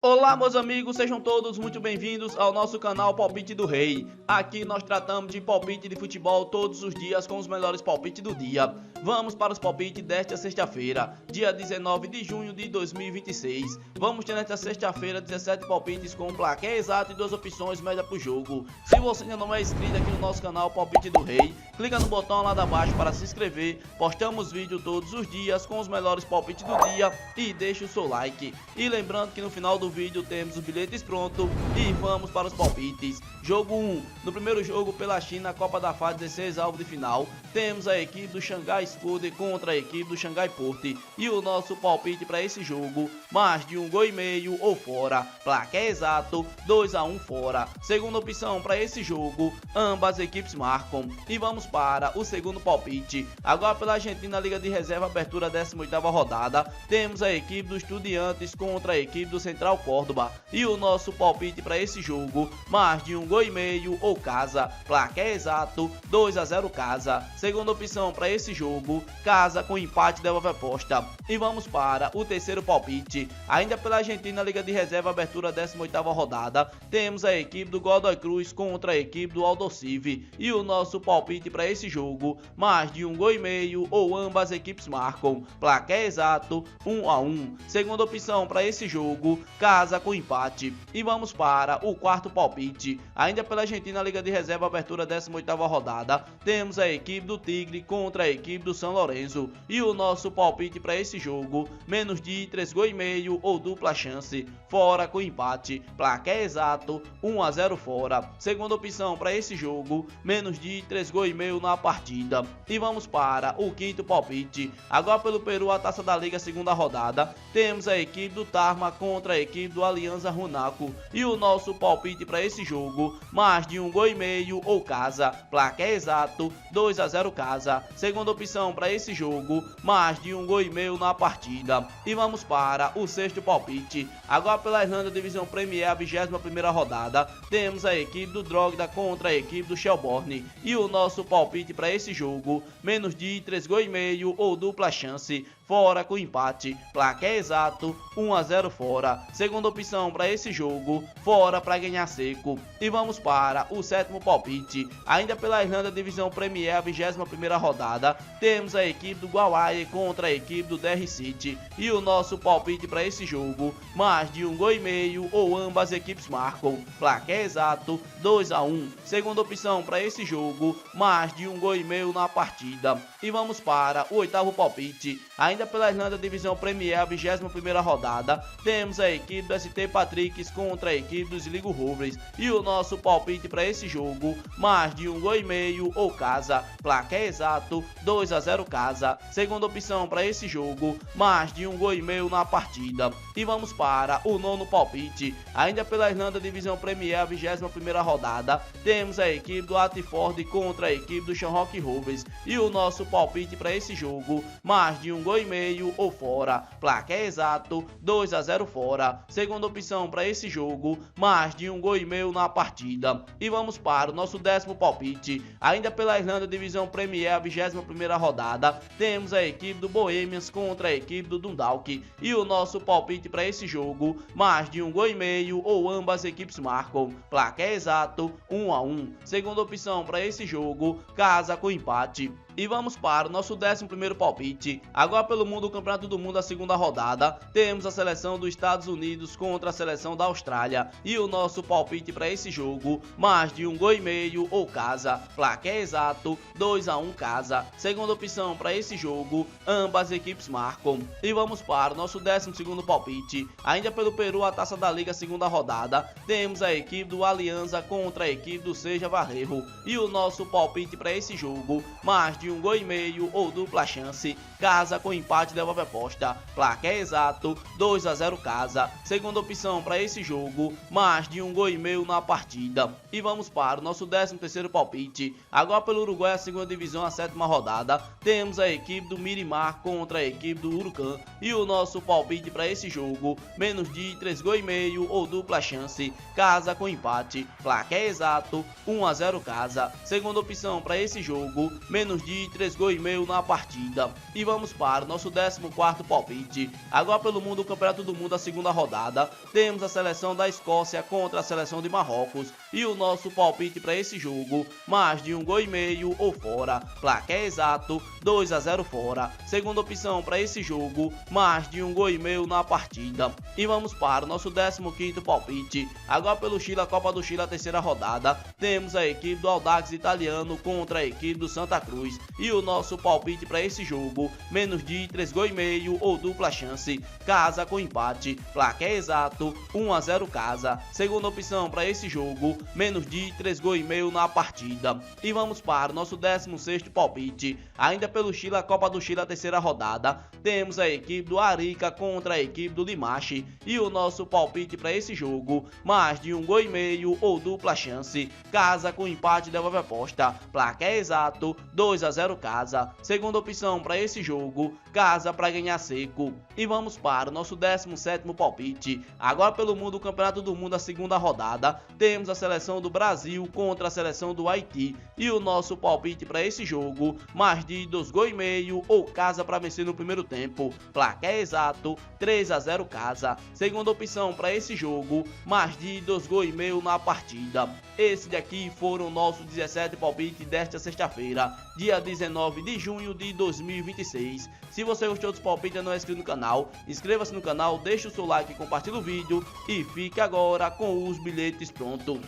Olá, meus amigos, sejam todos muito bem-vindos ao nosso canal Palpite do Rei. Aqui nós tratamos de palpite de futebol todos os dias com os melhores palpites do dia. Vamos para os palpites desta sexta-feira, dia 19 de junho de 2026. Vamos ter nesta sexta-feira 17 palpites com placar exato e duas opções média para o jogo. Se você ainda não é inscrito aqui no nosso canal Palpite do Rei, clica no botão lá abaixo para se inscrever. Postamos vídeo todos os dias com os melhores palpites do dia e deixe o seu like. E lembrando que no final do vídeo temos os bilhetes prontos e vamos para os palpites. Jogo 1. No primeiro jogo pela China, Copa da Fase 16, alvo de final, temos a equipe do Xangai Scude contra a equipe do Xangai Porte. E o nosso palpite para esse jogo, mais de 1,5 gol ou fora. Placar exato, 2-1 fora. Segunda opção para esse jogo, ambas equipes marcam. E vamos para o segundo palpite. Agora pela Argentina, Liga de Reserva, abertura 18ª rodada, temos a equipe do Estudiantes contra a equipe do Central Córdoba. E o nosso palpite para esse jogo, mais de 1,5 gol ou casa. Placar exato, 2-0 casa. Segunda opção para esse jogo, casa com empate devolve aposta. E vamos para o terceiro palpite. Ainda pela Argentina, Liga de Reserva, abertura 18ª rodada, temos a equipe do Godoy Cruz contra a equipe do Aldosivi. E o nosso palpite para esse jogo, mais de 1,5 gol ou ambas equipes marcam. Placar exato, 1-1. Segunda opção para esse jogo, casa com empate. E vamos para o quarto palpite. Ainda pela Argentina, Liga de Reserva, abertura 18ª rodada, temos a equipe do Tigre contra a equipe do São Lourenço. E o nosso palpite para esse jogo, menos de 3,5 gols ou dupla chance, fora com empate. Placar exato, 1-0 fora. Segunda opção para esse jogo, menos de 3,5 gols na partida. E vamos para o quinto palpite. Agora pelo Peru, a Taça da Liga, segunda rodada, temos a equipe do Tarma contra a equipe do Alianza Runaco. E o nosso palpite para esse jogo, mais de 1,5 gol ou casa. Placar exato, 2-0 casa. Segunda opção para esse jogo, mais de 1,5 gol na partida. E vamos para o sexto palpite. Agora pela Irlanda, divisão Premier, a 21ª rodada, temos a equipe do Drogda contra a equipe do Shelbourne. E o nosso palpite para esse jogo, menos de 3,5 gols ou dupla chance, fora com empate. Placar exato, 1-0 fora. Segunda opção para esse jogo, fora para ganhar seco. E vamos para o sétimo palpite. Ainda pela Irlanda, divisão Premier, a 21ª rodada, temos a equipe do Galway contra a equipe do Derry City. E o nosso palpite para esse jogo, mais de 1,5 gol ou ambas equipes marcam. Placar exato, 2-1. Segunda opção para esse jogo, mais de 1,5 gol na partida. E vamos para o oitavo palpite. Ainda pela Irlanda, divisão Premier, a 21ª rodada, temos a equipe do ST Patricks contra a equipe dos Sligo Rovers. E o nosso palpite para esse jogo, mais de 1,5 gol ou casa. Placar exato, 2-0 casa. Segunda opção para esse jogo, mais de 1,5 gol na partida. E vamos para o nono palpite. Ainda pela Irlanda, divisão Premier, a 21ª rodada, temos a equipe do Watford contra a equipe do Shamrock Rovers. E o nosso palpite para esse jogo, mais de 1,5 gol ou fora. Placar exato, 2-0 fora. Segunda opção para esse jogo, mais de 1,5 gol na partida. E vamos para o nosso décimo palpite. Ainda pela Irlanda, divisão Premier, a 21ª rodada, temos a equipe do Bohemians contra a equipe do Dundalk. E o nosso palpite para esse jogo, mais de 1,5 gol ou ambas equipes marcam. Placar exato, 1-1. Segunda opção para esse jogo, casa com empate. E vamos para o nosso 11º palpite. Agora pelo mundo, Campeonato do Mundo, a segunda rodada, temos a seleção dos Estados Unidos contra a seleção da Austrália. E o nosso palpite para esse jogo, mais de 1,5 gol ou casa. Placar exato, 2-1 casa. Segunda opção para esse jogo, ambas equipes marcam. E vamos para o nosso 12º palpite. Ainda pelo Peru, a Taça da Liga, segunda rodada, temos a equipe do Alianza contra a equipe do Seja Varrejo. E o nosso palpite para esse jogo, mais de 1,5 gol ou dupla chance, casa com empate devolve aposta. Placar exato, 2-0 casa. Segunda opção para esse jogo, mais de 1,5 gol na partida. E vamos para o nosso 13º palpite. Agora pelo Uruguai, a segunda divisão, a sétima rodada, temos a equipe do Miramar contra a equipe do Huracan. E o nosso palpite para esse jogo, menos de 3,5 gol ou dupla chance, casa com empate. Placar exato, 1-0 casa. Segunda opção para esse jogo, menos de de 3 gols e meio na partida. E vamos para o nosso 14º palpite. Agora pelo mundo, o Campeonato do Mundo, a segunda rodada, temos a seleção da Escócia contra a seleção de Marrocos. E o nosso palpite para esse jogo, mais de 1 gol e meio ou fora. Placar exato, 2-0 fora. Segunda opção para esse jogo, mais de 1 gol e meio na partida. E vamos para o nosso 15º palpite. Agora pelo Chile, a Copa do Chile, a terceira rodada, temos a equipe do Audax Italiano contra a equipe do Santa Cruz. E o nosso palpite para esse jogo, menos de 3 gols e meio ou dupla chance, casa com empate. Placar exato, 1-0 casa. Segunda opção para esse jogo, menos de 3 gols e meio na partida. E vamos para o nosso 16º palpite. Ainda pelo Chile, a Copa do Chile, a terceira rodada, temos a equipe do Arica contra a equipe do Limache. E o nosso palpite para esse jogo, mais de 1 gol e meio ou dupla chance, casa com empate, devolve a aposta. Placar exato, 2-0 casa. Segunda opção para esse jogo, casa para ganhar seco. E vamos para o nosso 17º palpite. Agora pelo mundo, o Campeonato do Mundo, a segunda rodada, temos a seleção do Brasil contra a seleção do Haiti. E o nosso palpite para esse jogo, mais de 2 gols e meio ou casa para vencer no primeiro tempo. Placar exato, 3-0 casa. Segunda opção para esse jogo, mais de 2 gols e meio na partida. Esse daqui foram nossos 17 palpites desta sexta-feira, dia 19 de junho de 2026. Se você gostou dos palpites e não é inscrito no canal, inscreva-se no canal, deixe o seu like e compartilhe o vídeo. E fique agora com os bilhetes prontos.